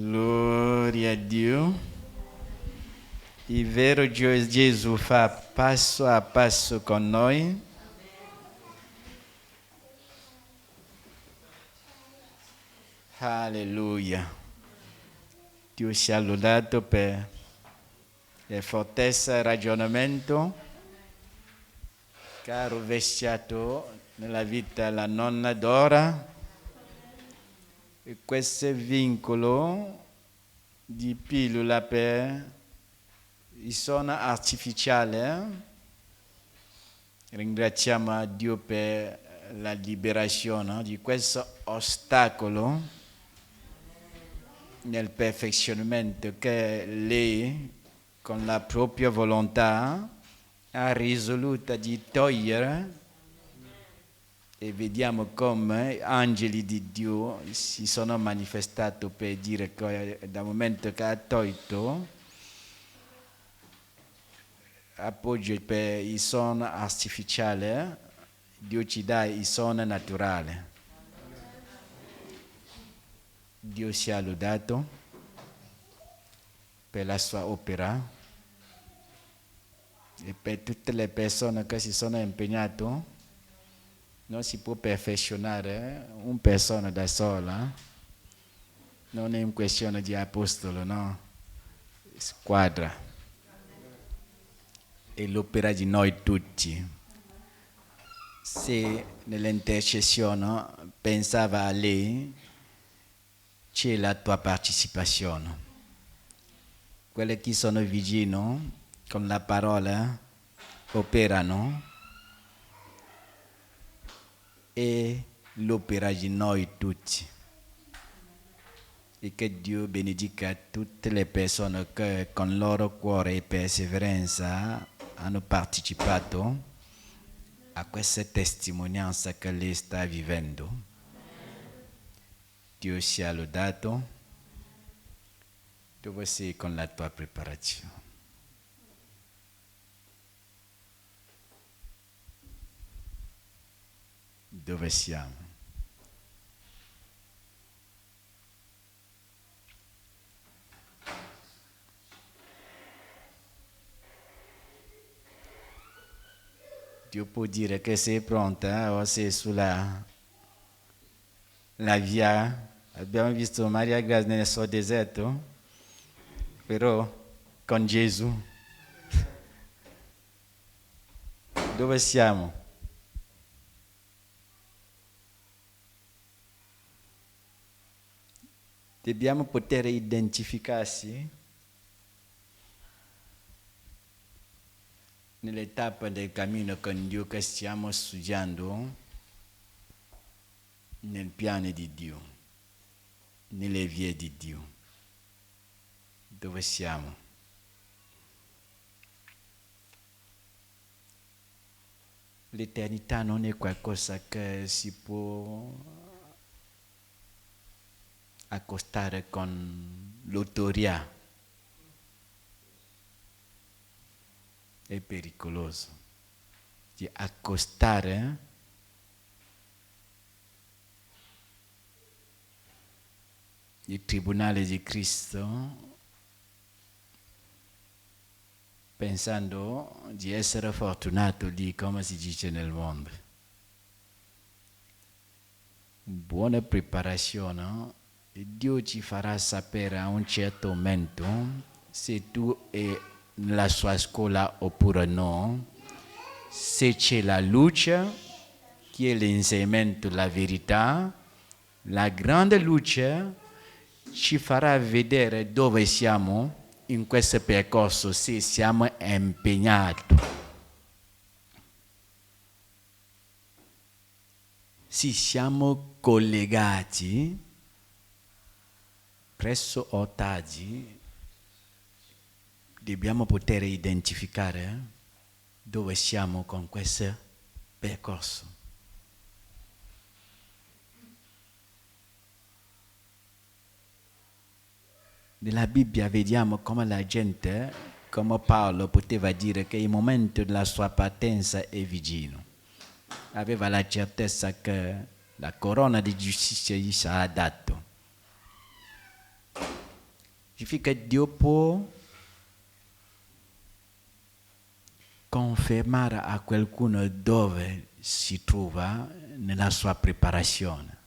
Glória a Dio. Il vero Gesù fa passo a passo con noi. Alleluia. Dio sia lodato per la fortezza e ragionamento che ha rovesciato nella vita la nonna Dora. E questo vincolo di pillola per il sonno artificiale. Ringraziamo a Dio per la liberazione di questo ostacolo nel perfezionamento che lei, con la propria volontà, ha risoluto di togliere. E vediamo come angeli di Dio si sono manifestati per dire che dal momento che ha tolto appoggio per il sonno artificiale, Dio ci dà il sonno naturale. Dio sia lodato per la sua opera e per tutte le persone che si sono impegnate. Non si può perfezionare una persona da sola, non è una questione di apostolo, no? Squadra. È l'opera di noi tutti. Se nell'intercessione pensava a lei, c'è la tua partecipazione. Quelli che sono vicini con la parola operano. E l'opera di noi tutti. E che Dio benedica tutte le persone che con loro cuore e perseveranza hanno partecipato a questa testimonianza che lei sta vivendo. Dio sia lodato. Dove sei con la tua preparazione? Dove siamo? Dio può dire che sei pronta o sei sulla via. Abbiamo visto Maria Grazia nel suo deserto, però con Gesù. Dove siamo? Dobbiamo poter identificarsi nell'etapa del cammino con Dio che stiamo studiando nel piano di Dio, nelle vie di Dio. Dove siamo? L'eternità non è qualcosa che si può accostare con l'autorità. È pericoloso di accostare il tribunale di Cristo pensando di essere fortunato lì, come si dice nel mondo. Buona preparazione. Dio ci farà sapere a un certo momento se tu è nella sua scuola oppure no, se c'è la luce, che è l'insegnamento, la verità, la grande luce ci farà vedere dove siamo in questo percorso, se siamo impegnati. Se siamo collegati presso ortaggi, dobbiamo poter identificare dove siamo con questo percorso. Nella Bibbia vediamo come la gente, come Paolo poteva dire che il momento della sua partenza è vicino. Aveva la certezza che la corona di giustizia gli sarà data. Significa che Dio può confermare a qualcuno dove si trova nella sua preparazione.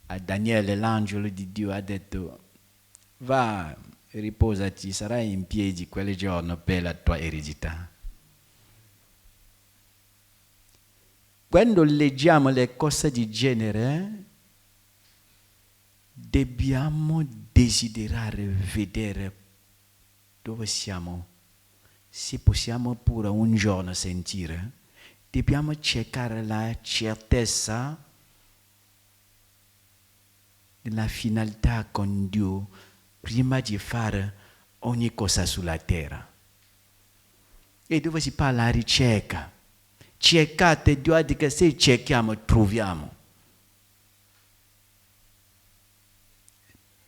A Daniele l'angelo di Dio ha detto: va, riposati, sarai in piedi quel giorno per la tua eredità. Quando leggiamo le cose di genere, dobbiamo desiderare vedere dove siamo. Se possiamo pure un giorno sentire, dobbiamo cercare la certezza della finalità con Dio prima di fare ogni cosa sulla terra. E dove si parla di ricerca. Cercate, Dio ha detto che se cerchiamo, troviamo.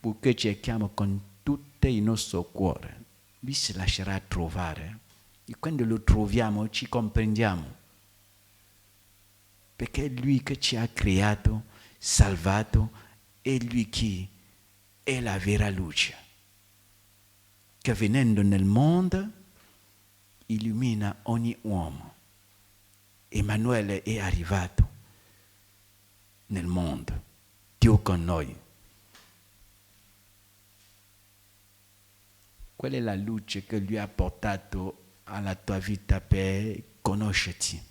Perché cerchiamo con tutto il nostro cuore, Lui si lascerà trovare. E quando lo troviamo ci comprendiamo. Perché è Lui che ci ha creato, salvato, è Lui che è la vera luce, che venendo nel mondo illumina ogni uomo. Emanuele è arrivato nel mondo, Dio con noi. Qual è la luce che Lui ha portato alla tua vita per conoscerti?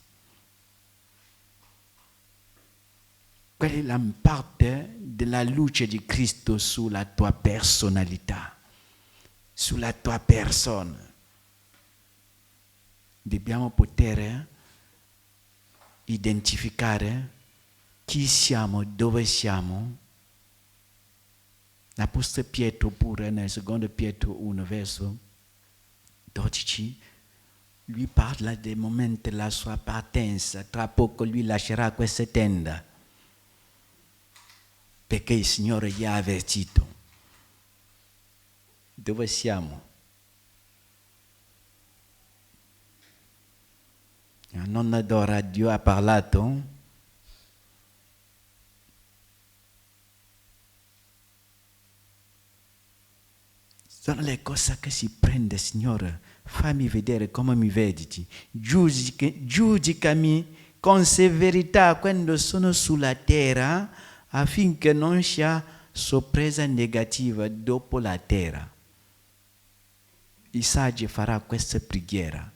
Qual è la parte della luce di Cristo sulla tua personalità, sulla tua persona? Dobbiamo poter identificare chi siamo, dove siamo. L'Apostolo Pietro pure nel secondo Pietro 1 verso 12, lui parla del momento della sua partenza. Tra poco lui lascerà questa tenda, perché il Signore gli ha avvertito. Dove siamo? La nonna Dora, Dio ha parlato. Sono le cose che si prende, Signore. Fammi vedere come mi vedi. Giudicami con severità quando sono sulla terra, affinché non sia sorpresa negativa dopo la terra. I saggi farà questa preghiera.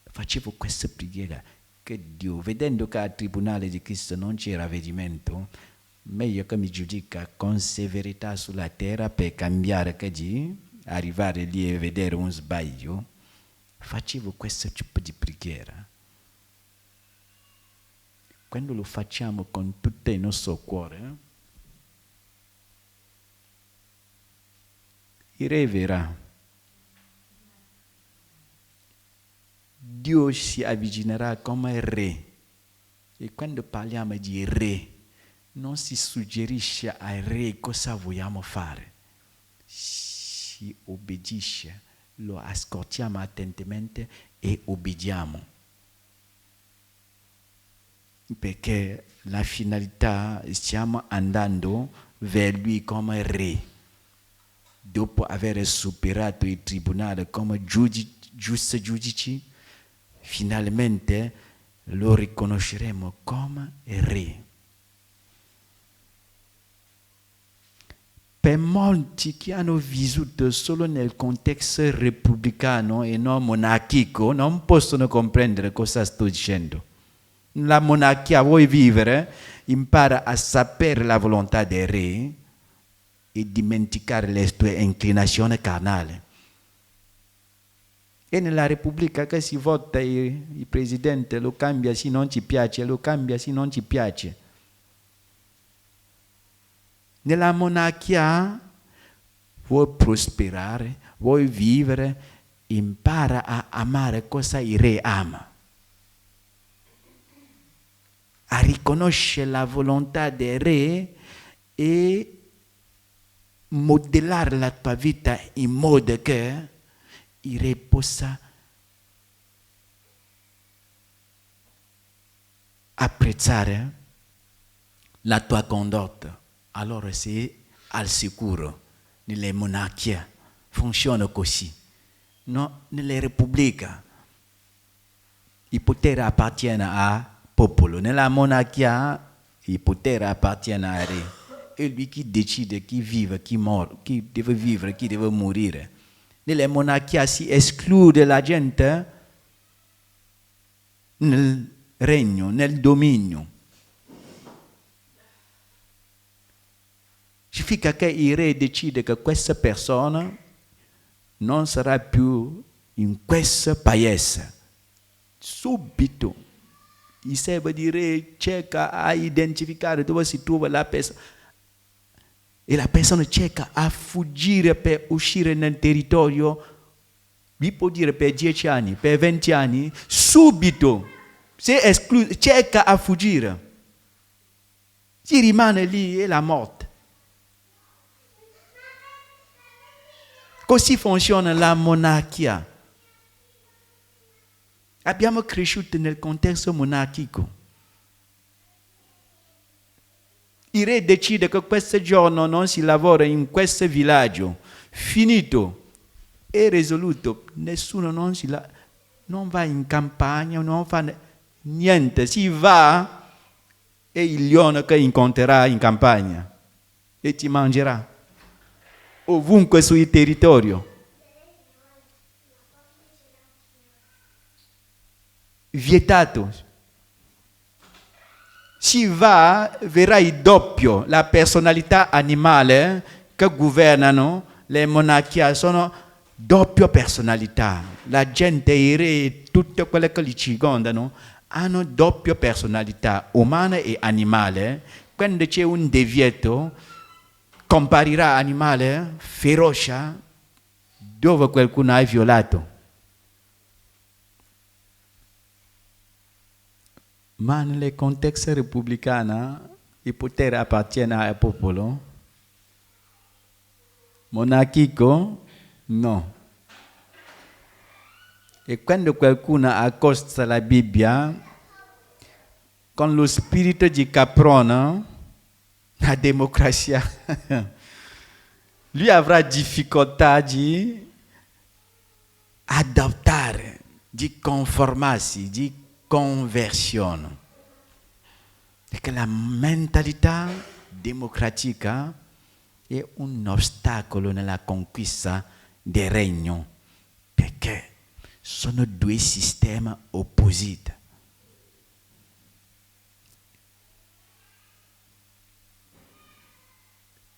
Facevo questa preghiera, che Dio, vedendo che al tribunale di Cristo non c'è ravvedimento, meglio che mi giudica con severità sulla terra per cambiare, che di arrivare lì e vedere un sbaglio. Facevo questo tipo di preghiera. Quando lo facciamo con tutto il nostro cuore, il re verrà. Dio si avvicinerà come re. E quando parliamo di re, non si suggerisce al re cosa vogliamo fare. Si obbedisce, lo ascoltiamo attentamente e obbediamo. Perché la finalità, stiamo andando verso lui come re. Dopo aver superato il tribunale come giusto giudici, finalmente lo riconosceremo come re. Per molti che hanno vissuto solo nel contesto repubblicano e non monarchico, non possono comprendere cosa sto dicendo. La monarchia vuoi vivere, impara a sapere la volontà del re e dimenticare le tue inclinazioni carnali. E nella Repubblica che si vota il presidente, lo cambia se non ci piace, lo cambia se non ci piace. Nella monarchia vuoi prosperare, vuoi vivere, impara a amare cosa il re ama. A riconoscere la volontà del re e modellare la tua vita in modo che il re possa apprezzare la tua condotta, allora sei al sicuro. Nelle monarchie funziona così. No? Nelle repubbliche il potere appartiene al popolo. Nella monarchia il potere appartiene al re. È lui che decide chi vive, chi muore, chi deve vivere, chi deve morire. Nelle monarchie si esclude la gente nel regno, nel dominio. Significa che il re decide che questa persona non sarà più in questo paese. Subito il servo di re cerca a identificare dove si trova la persona e la persona cerca a fuggire per uscire nel territorio. Vi può dire per 10 anni, per 20 anni, subito se cerca a fuggire. Si rimane lì è la morte. Così funziona la monarchia. Abbiamo cresciuto nel contesto monarchico. Il re decide che questo giorno non si lavora in questo villaggio. Finito. È risoluto. Nessuno non va in campagna, non fa niente. Si va e il leone che incontrerà in campagna e ti mangerà. Ovunque sul territorio. Vietato. Si va, verrà il doppio, la personalità animale che governano le monarchie sono doppia personalità. La gente, i re, tutte quelle che li circondano hanno doppia personalità, umana e animale. Quando c'è un divieto, comparirà animale feroce dove qualcuno ha violato. Ma nel contesto repubblicano il potere appartiene al popolo. Monarchico? No. E quando qualcuno accosta la Bibbia, con lo spirito di Caprone, la democrazia, lui avrà difficoltà di adattare, di conformarsi, di conversione. Perché la mentalità democratica è un ostacolo nella conquista del regno, perché sono due sistemi opposti.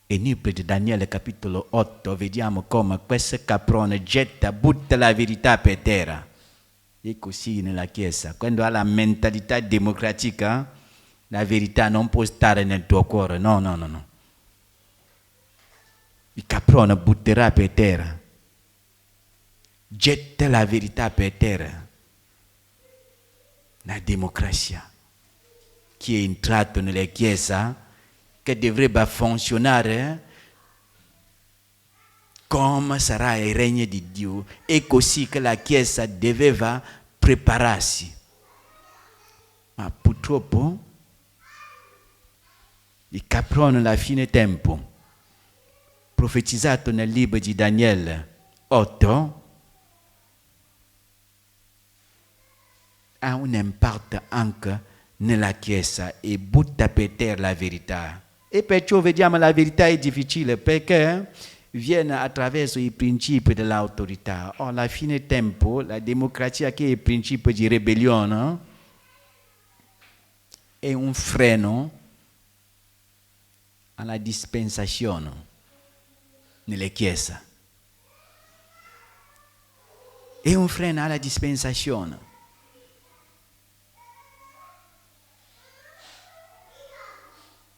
E noi per Daniele capitolo 8 vediamo come questo caprone butta la verità per terra. E così nella Chiesa, quando ha la mentalità democratica, la verità non può stare nel tuo cuore, no. Il caprone butterà per terra, getta la verità per terra. La democrazia, chi è entrato nella Chiesa, che dovrebbe funzionare come sarà il regno di Dio. È così che la Chiesa doveva prepararsi. Ma purtroppo il caprone alla fine tempo, profetizzato nel libro di Daniele 8, ha un impatto anche nella Chiesa e butta per terra la verità. E perciò vediamo la verità è difficile perché viene attraverso i principi dell'autorità. Alla fine tempo, la democrazia che è il principio di ribellione è un freno alla dispensazione nelle chiese. È un freno alla dispensazione.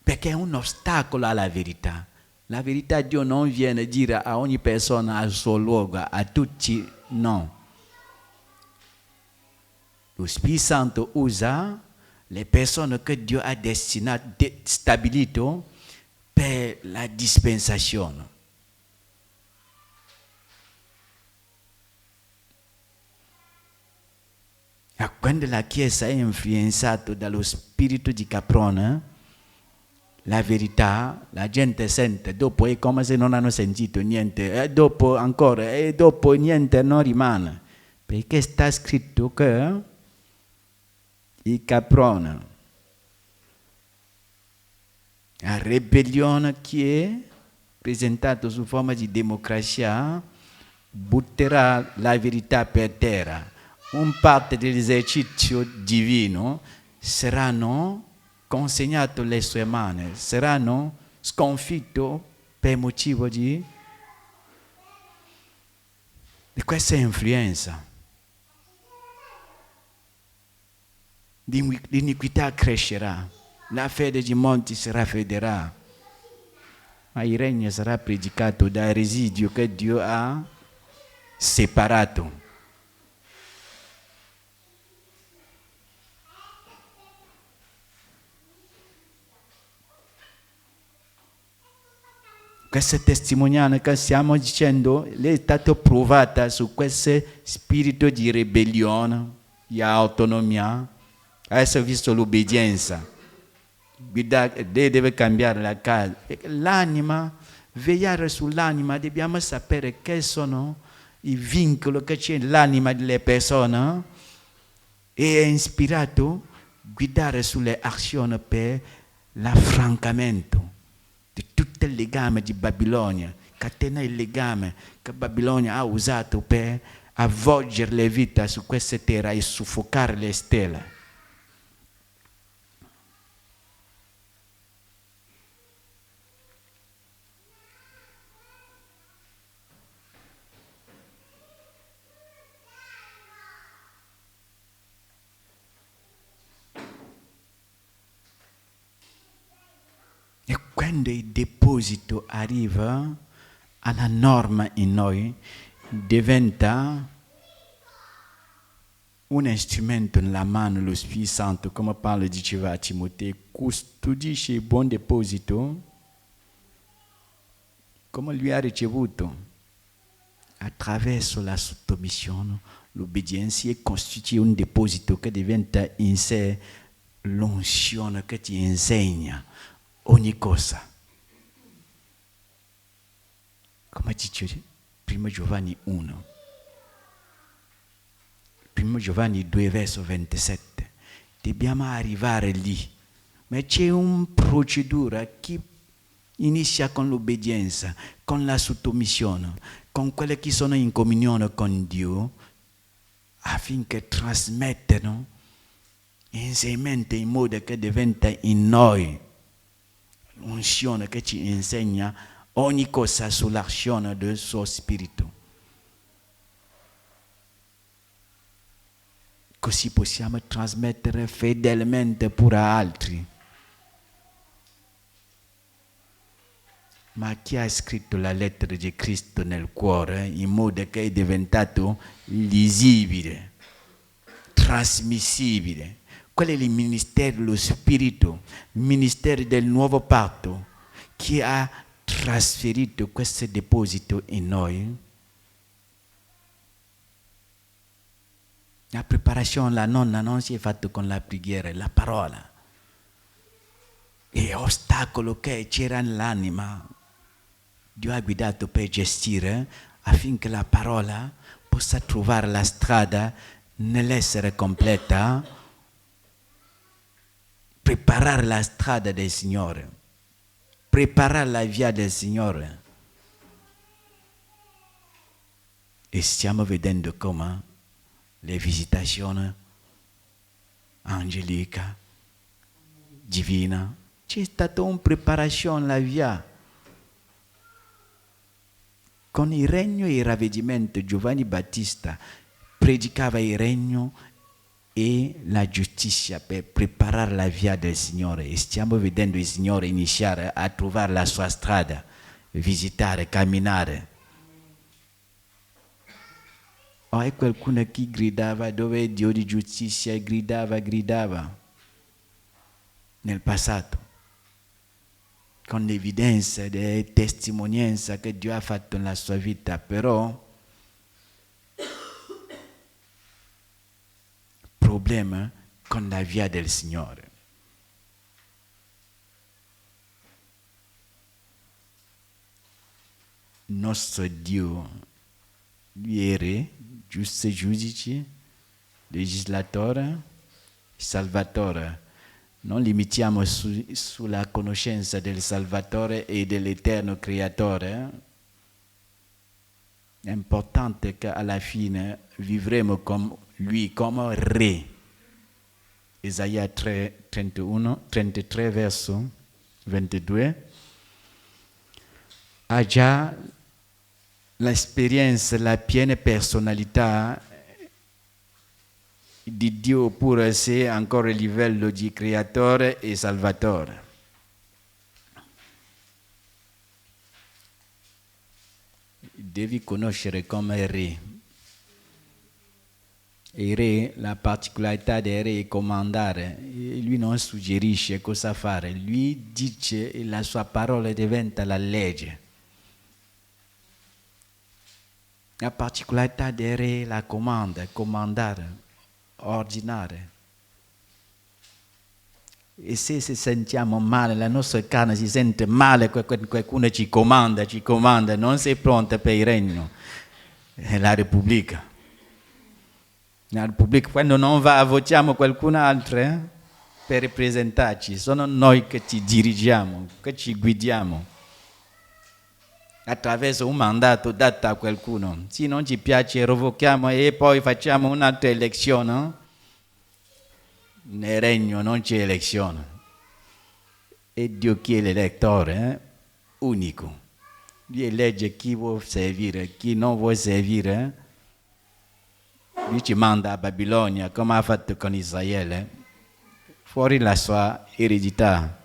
Perché è un ostacolo alla verità. La verità Dio non viene a dire a ogni persona al suo luogo, a tutti no. Lo Spirito Santo usa le persone che Dio ha destinato, stabilito per la dispensazione. E quando la Chiesa è influenzata dallo spirito di Caprone, la verità, la gente sente, dopo è come se non hanno sentito niente, e dopo ancora, e dopo niente non rimane, perché sta scritto che il caprone, la ribellione che è presentata su forma di democrazia, butterà la verità per terra. Un parte dell'esercizio divino saranno consegnati alle sue mani, saranno sconfitti per motivo di questa influenza. L'iniquità crescerà, la fede di molti si raffredderà, ma il regno sarà predicato dal residuo che Dio ha separato. Questa testimonianza che stiamo dicendo è stata provata su questo spirito di ribellione, di autonomia. Adesso visto l'obbedienza. Lei deve cambiare la casa. L'anima, vegliare sull'anima, dobbiamo sapere che sono i vincoli che c'è nell'anima delle persone e è ispirato a guidare sulle azioni per l'affrancamento di tutto il legame di Babilonia, catena il legame che Babilonia ha usato per avvolgere le vite su questa terra e soffocare le stelle. E quando il deposito arriva alla norma in noi, diventa un strumento nella mano dello Spirito Santo, come Paolo diceva a Timoteo, custodisce il buon deposito come lui ha ricevuto. Attraverso la sottomissione, l'obbedienza costituisce un deposito che diventa in sé l'unzione che ti insegna ogni cosa. Come dice 1 Giovanni 1, 1 Giovanni 2 verso 27, dobbiamo arrivare lì, ma c'è una procedura che inizia con l'obbedienza, con la sottomissione, con quelle che sono in comunione con Dio, affinché trasmettano insieme in modo che diventa in noi l'unzione che ci insegna ogni cosa sull'azione del suo spirito. Così possiamo trasmettere fedelmente pure a altri. Ma chi ha scritto la lettera di Cristo nel cuore in modo che è diventato visibile, trasmissibile? Qual è il ministero dello Spirito, il ministero del nuovo patto, che ha trasferito questo deposito in noi? La preparazione, la nonna non si è fatta con la preghiera, la parola. E ostacolo che c'era nell'anima, Dio ha guidato per gestire affinché la parola possa trovare la strada nell'essere completa, preparare la strada del Signore, preparare la via del Signore. E stiamo vedendo come le visitazioni angelica, divina, c'è stata una preparazione alla via. Con il regno e il ravvedimento Giovanni Battista predicava il regno e la giustizia per preparare la via del Signore. E stiamo vedendo il Signore iniziare a trovare la sua strada, visitare, camminare. O è qualcuno che gridava dove è Dio di giustizia, gridava nel passato, con l'evidenza e testimonianza che Dio ha fatto nella sua vita, però problema con la via del Signore. nostro Dio, lui è re, giusto giudice, legislatore, salvatore. Non limitiamo sulla conoscenza del Salvatore e dell'Eterno Creatore. È importante che alla fine vivremo con lui come re. Isaia 33, verso 22. Ha già l'esperienza, la piena personalità di Dio, pur se ancora a livello di creatore e salvatore. Devi conoscere come re. Il re, la particolarità del re è comandare. Lui non suggerisce cosa fare, lui dice e la sua parola diventa la legge. La particolarità del re è la comanda, comandare, ordinare. E se sentiamo male, la nostra carne si sente male, qualcuno ci comanda, non sei pronta per il regno. È la Repubblica. La Repubblica, quando non va, votiamo qualcun altro per rappresentarci. Sono noi che ci dirigiamo, che ci guidiamo attraverso un mandato dato a qualcuno. Se non ci piace, revochiamo e poi facciamo un'altra elezione. No? Nel regno non c'è elezione. È Dio che è l'elettore, unico. Lui elegge chi vuole servire, chi non vuole servire. Lui ci manda a Babilonia, come ha fatto con Israele, fuori la sua eredità.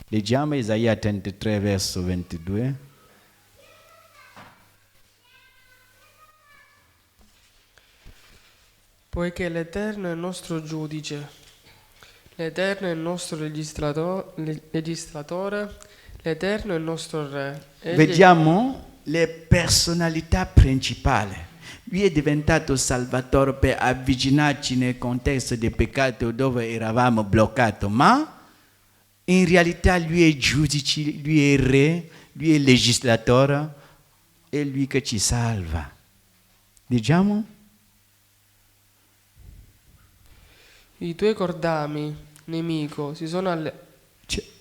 Leggiamo Isaia 33, verso 22. Poiché l'Eterno è il nostro giudice, l'Eterno è il nostro legislatore, l'Eterno è il nostro re. Vediamo le personalità principali. Lui è diventato Salvatore per avvicinarci nel contesto del peccato dove eravamo bloccati, ma in realtà lui è giudice, lui è re, lui è legislatore, è lui che ci salva. Diciamo? I tuoi cordami, nemico, si sono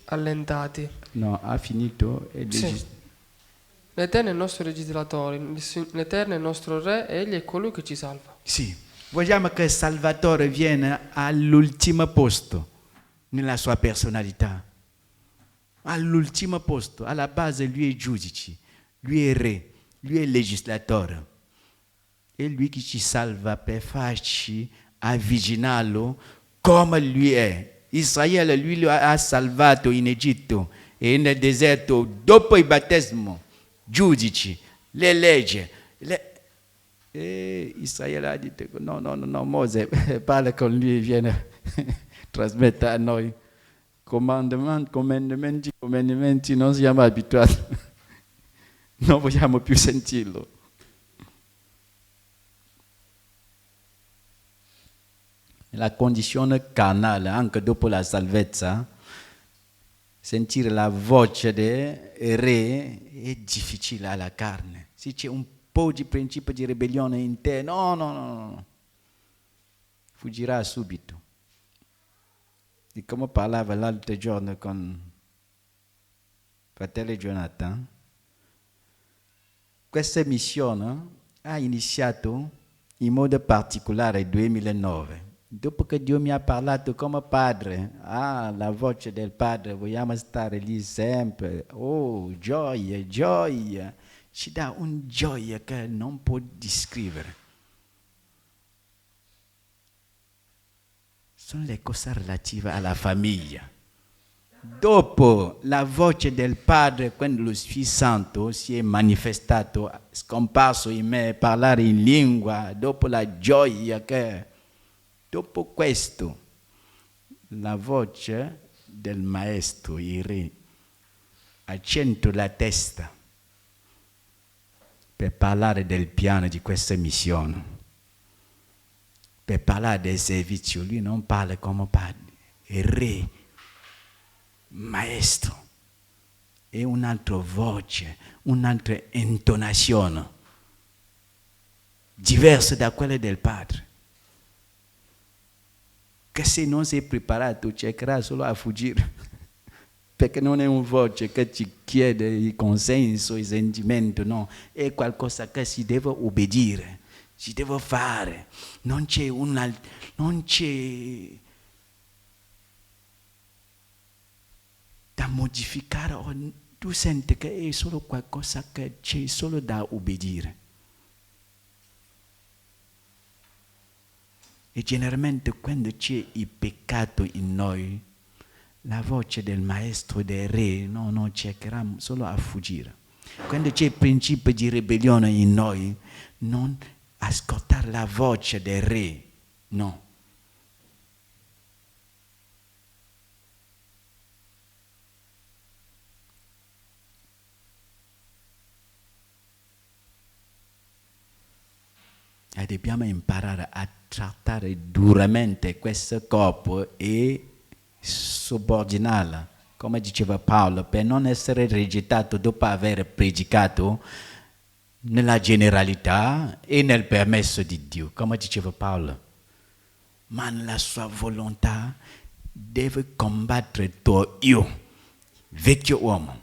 allentati. No, ha finito. Sì. L'Eterno è il nostro legislatore, l'Eterno è il nostro re e Egli è colui che ci salva. Sì, vogliamo che il Salvatore viene all'ultimo posto nella sua personalità. All'ultimo posto, alla base lui è giudice, lui è re, lui è legislatore. È lui che ci salva per farci avvicinarlo come lui è. Israele, lui lo ha salvato in Egitto e nel deserto dopo il battesimo. Giudici, le leggi. E Israele ha detto no, Mosè parla con lui, viene trasmette a noi. Comandamenti, non siamo abituati, non vogliamo più sentirlo. La condizione carnale, anche dopo la salvezza, sentire la voce del re è difficile alla carne. Se c'è un po' di principio di ribellione in te, no, fuggirà subito. E come parlava l'altro giorno con fratello Jonathan, questa missione ha iniziato in modo particolare nel 2009. Dopo che Dio mi ha parlato come padre, la voce del padre, vogliamo stare lì sempre, gioia, ci dà un gioia che non può descrivere. Sono le cose relative alla famiglia. Dopo la voce del padre, quando lo Spirito Santo si è manifestato, scomparso in me, parlare in lingua, dopo la gioia che... Dopo questo, la voce del maestro, il re, accento la testa per parlare del piano di questa missione, per parlare del servizio. Lui non parla come padre, è re, maestro. è un'altra voce, un'altra intonazione, diversa da quella del Padre. Che se non sei preparato cercherai solo a fuggire, perché non è una voce che ti chiede il consenso, il sentimento, no, è qualcosa che si deve obbedire, si deve fare, non c'è da modificare, tu senti che è solo qualcosa che c'è solo da obbedire. E generalmente quando c'è il peccato in noi, la voce del maestro dei re non cercherà solo a fuggire. Quando c'è il principio di ribellione in noi, non ascoltare la voce del re, no. E dobbiamo imparare a trattare duramente questo corpo e subordinarla, come diceva Paolo, per non essere rigettato dopo aver predicato nella generalità e nel permesso di Dio, come diceva Paolo. Ma nella sua volontà deve combattere il tuo io, vecchio uomo.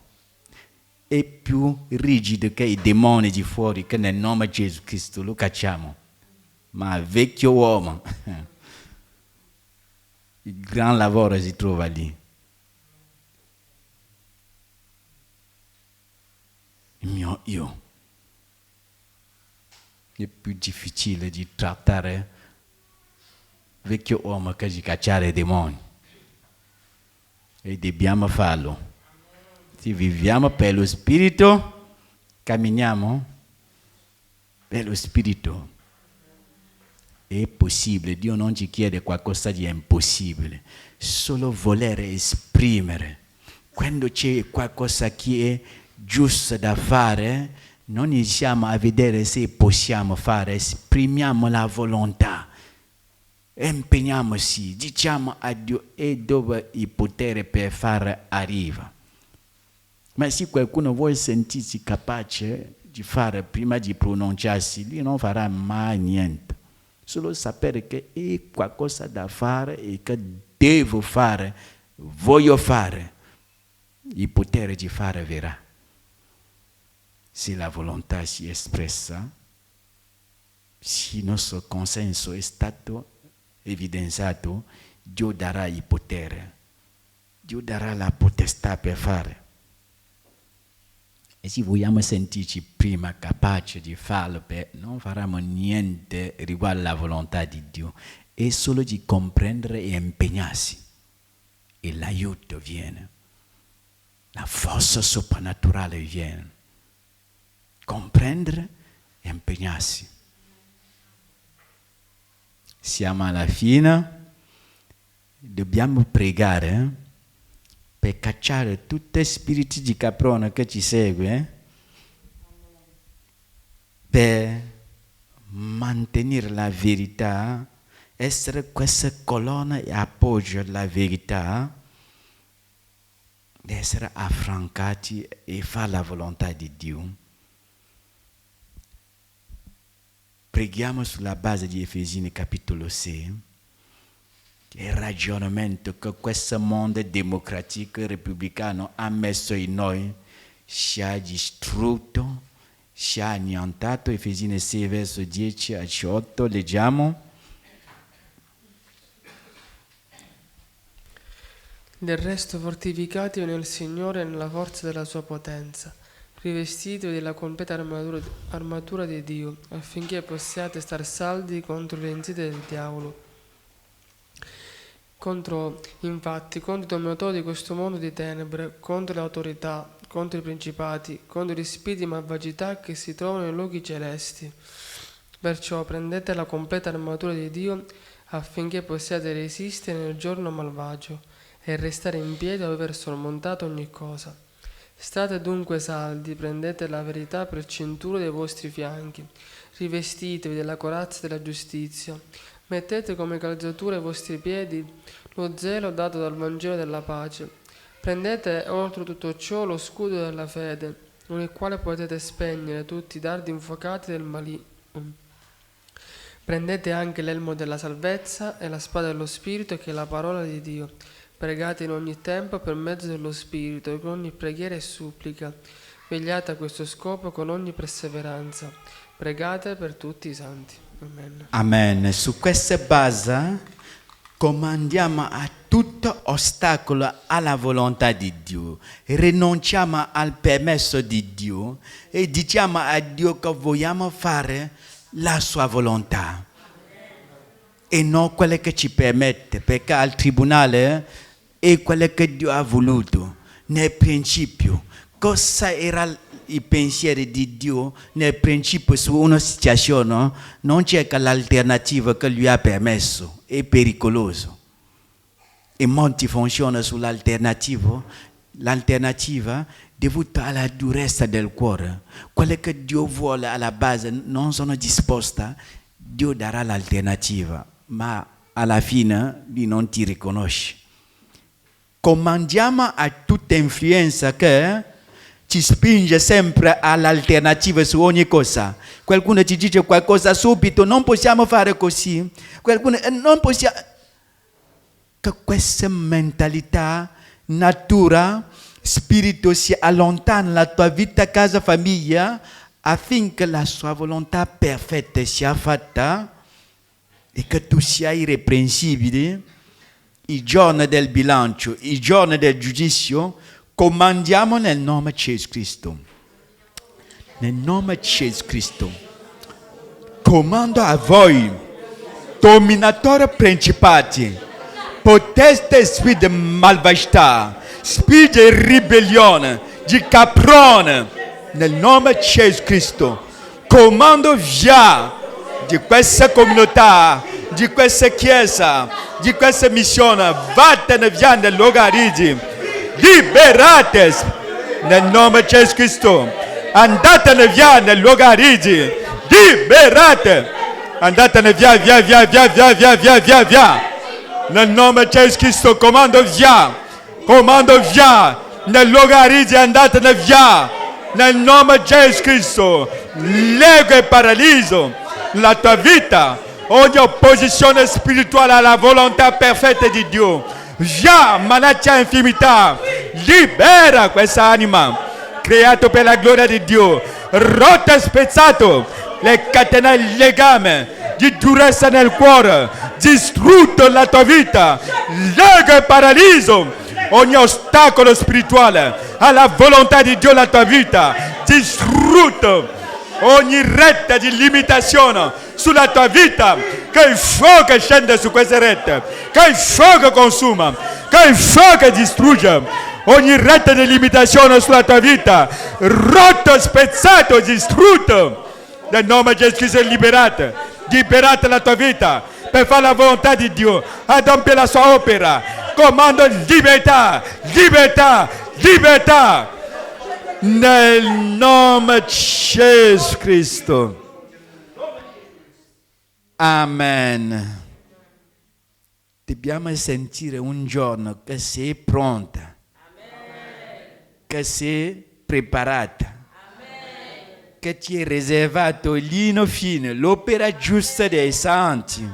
È più rigido che i demoni di fuori, che nel nome di Gesù Cristo lo cacciamo. Ma vecchio uomo, il gran lavoro si trova lì. Il mio io. È più difficile di trattare vecchio uomo che di cacciare i demoni. E dobbiamo farlo. Se viviamo per lo Spirito, camminiamo per lo Spirito. È possibile, Dio non ci chiede qualcosa di impossibile, solo voler esprimere. Quando c'è qualcosa che è giusto da fare, non iniziamo a vedere se possiamo fare, esprimiamo la volontà, impegniamoci, diciamo a Dio e dove il potere per fare arriva. Ma se qualcuno vuole sentirsi capace di fare prima di pronunciarsi, lui non farà mai niente. Solo sapere che è qualcosa da fare e che devo fare, voglio fare, il potere di fare verrà. Se la volontà si espressa, se il nostro consenso è stato evidenziato, Dio darà il potere, Dio darà la potestà per fare. E se vogliamo sentirci prima capaci di farlo, non faremo niente riguardo alla volontà di Dio, è solo di comprendere e impegnarsi. E l'aiuto viene, la forza soprannaturale viene. Comprendere e impegnarsi. Siamo alla fine, dobbiamo pregare per cacciare tutti gli spiriti di caprone che ci segue, per mantenere la verità, essere questa colonna e appoggio alla verità, di essere affrancati e fare la volontà di Dio. Preghiamo sulla base di Efesini capitolo 6, il ragionamento che questo mondo democratico e repubblicano ha messo in noi sia distrutto, sia annientato. Efesini 6, verso 10 a 18, leggiamo. Del resto fortificatevi nel Signore e nella forza della sua potenza, rivestitevi della completa armatura di Dio, affinché possiate star saldi contro le insidie del diavolo. Contro i dominatori di questo mondo di tenebre, contro le autorità, contro i principati, contro gli spiriti di malvagità che si trovano nei luoghi celesti. Perciò prendete la completa armatura di Dio affinché possiate resistere nel giorno malvagio e restare in piedi dopo aver sormontato ogni cosa. State dunque saldi, prendete la verità per cintura dei vostri fianchi, rivestitevi della corazza della giustizia, mettete come calzatura ai vostri piedi lo zelo dato dal Vangelo della pace. Prendete oltre tutto ciò lo scudo della fede, con il quale potete spegnere tutti i dardi infuocati del maligno. Prendete anche l'elmo della salvezza e la spada dello Spirito, che è la parola di Dio. Pregate in ogni tempo per mezzo dello Spirito, con ogni preghiera e supplica. Vegliate a questo scopo con ogni perseveranza. Pregate per tutti i santi. Amen. Amen. Su questa base comandiamo a tutto ostacolo alla volontà di Dio, rinunciamo al permesso di Dio e diciamo a Dio che vogliamo fare la sua volontà e non quella che ci permette, perché al tribunale è quello che Dio ha voluto nel principio. Cosa era i pensieri di Dio nel principio su una situazione? Non c'è che l'alternativa che lui ha permesso, è pericoloso. E molti funzionano sull'alternativa, l'alternativa dovuta alla durezza del cuore. Quello che Dio vuole alla base non sono disposta, Dio darà l'alternativa, ma alla fine lui non ti riconosce. Comandiamo a tutta influenza che ci spinge sempre all'alternativa su ogni cosa. Qualcuno ci dice qualcosa subito, non possiamo fare così. Qualcuno non possiamo. Che questa mentalità, natura, spirito si allontana dalla tua vita, casa, famiglia, affinché la sua volontà perfetta sia fatta e che tu sia irreprensibile. I giorni del bilancio, i giorni del giudizio, comandiamo nel nome di Gesù Cristo. Nel nome di Gesù Cristo. Comando a voi, dominatori principati, poteste spiriti di malvagità, spiriti di ribellione, di caprone, nel nome di Gesù Cristo. Comando via di questa comunità, di questa chiesa, di questa missione, vattene via nel logaritmo, liberate nel nome di Gesù Cristo, andatene via nel logaritmo, liberate, andatene via, nel nome di Gesù Cristo, comando via nel logaritmo, andatene via, nel nome di Gesù Cristo, lego e paralizzo la tua vita. Ogni opposizione spirituale alla volontà perfetta di Dio, via malattia e infimità, libera questa anima, creato per la gloria di Dio, rotto e spezzato le catene e il legame di durezza nel cuore, distrutto la tua vita, lega e paralizzo ogni ostacolo spirituale alla volontà di Dio nella tua vita, distrutto ogni rete di limitazione sulla tua vita, che il fuoco scende su queste rete, che il fuoco consuma, che il fuoco distrugge ogni rete di limitazione sulla tua vita, rotto, spezzato, distrutto. Nel nome di Gesù Cristo, liberate la tua vita per fare la volontà di Dio, adempiere la sua opera. Comando libertà, nel nome di Gesù Cristo. Amen. Dobbiamo sentire un giorno che sei pronta, che sei preparata, che ti è riservato l'ino fine, l'opera giusta dei santi.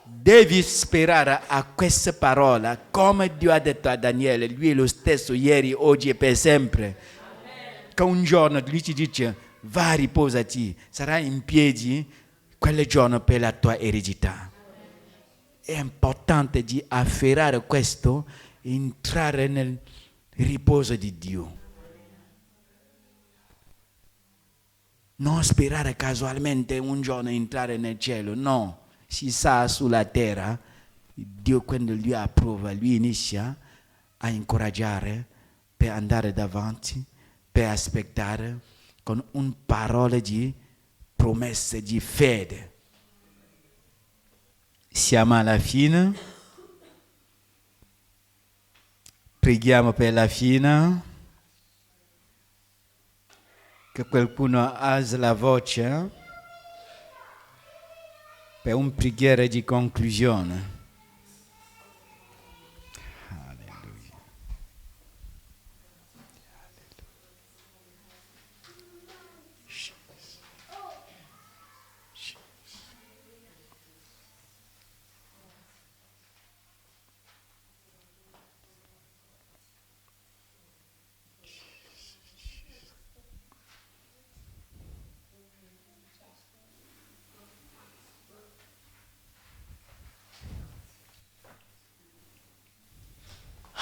Devi sperare a questa parola, come Dio ha detto a Daniele, lui è lo stesso ieri, oggi e per sempre. Che un giorno lui ti dice, va, riposati, sarai in piedi quel giorno per la tua eredità. È importante di afferrare questo e entrare nel riposo di Dio. Non sperare casualmente un giorno entrare nel cielo, no. Si sa sulla terra, Dio quando lui approva, lui inizia a incoraggiare per andare davanti, per aspettare con un parola di promesse di fede. Siamo alla fine. Preghiamo per la fine. Che qualcuno alzi la voce per un preghiera di conclusione. Alleluia.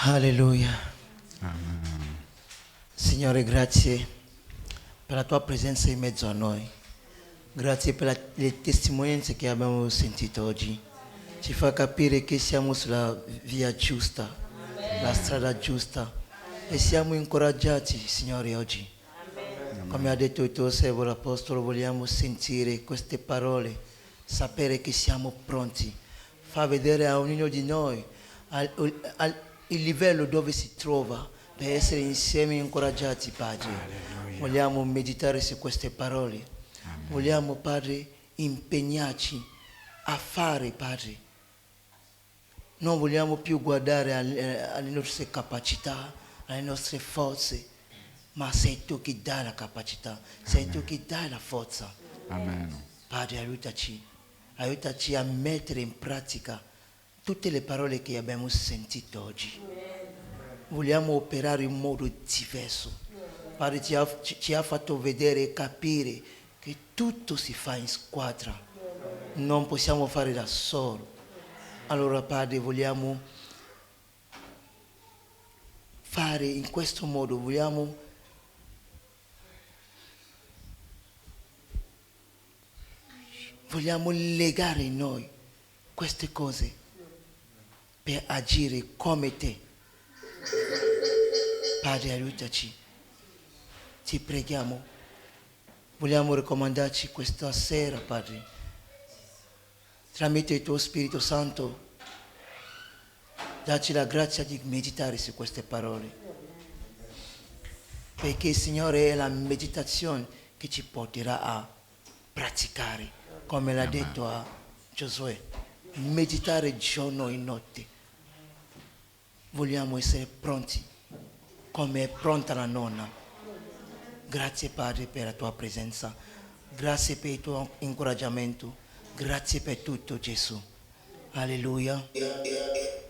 Alleluia. Signore, grazie per la tua presenza in mezzo a noi. Grazie per le testimonianze che abbiamo sentito oggi. Ci fa capire che siamo sulla via giusta, la strada giusta. E siamo incoraggiati, Signore, oggi. Come ha detto il tuo servo l'Apostolo, vogliamo sentire queste parole, sapere che siamo pronti. Fa vedere a ognuno di noi il livello dove si trova per essere insieme incoraggiati, Padre. Vogliamo meditare su queste parole. Vogliamo, Padre, impegnarci a fare, Padre. Non vogliamo più guardare alle nostre capacità, alle nostre forze, ma sei tu che dai la capacità, sei tu che dai la forza. Amen. Padre, aiutaci a mettere in pratica tutte le parole che abbiamo sentito oggi. Vogliamo operare in modo diverso. Padre, ci ha fatto vedere e capire che tutto si fa in squadra. Non possiamo fare da solo. Allora, Padre, vogliamo fare in questo modo, vogliamo legare in noi queste cose per agire come te. Padre, aiutaci, ti preghiamo. Vogliamo raccomandarci questa sera, Padre, tramite il tuo Spirito Santo, dacci la grazia di meditare su queste parole. Perché, Signore, è la meditazione che ci porterà a praticare, come l'ha detto a Giosuè, meditare giorno e notte. Vogliamo essere pronti, come è pronta la nonna. Grazie, Padre, per la tua presenza. Grazie per il tuo incoraggiamento. Grazie per tutto, Gesù. Alleluia.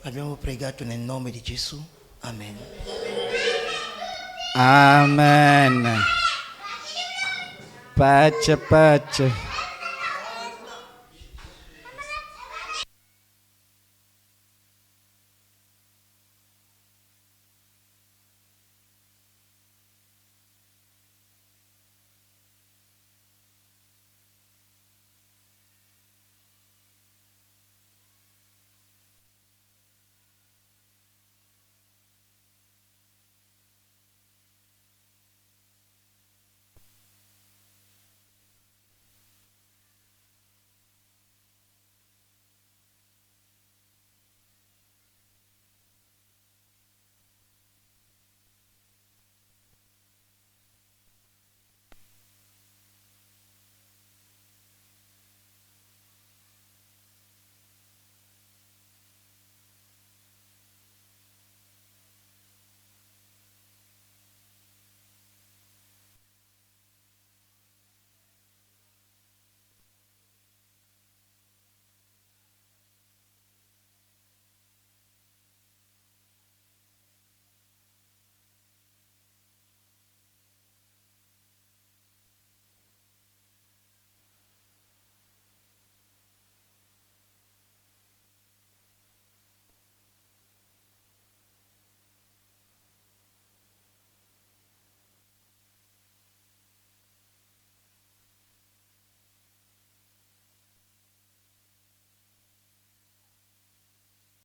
Abbiamo pregato nel nome di Gesù. Amen. Amen. Pace, pace.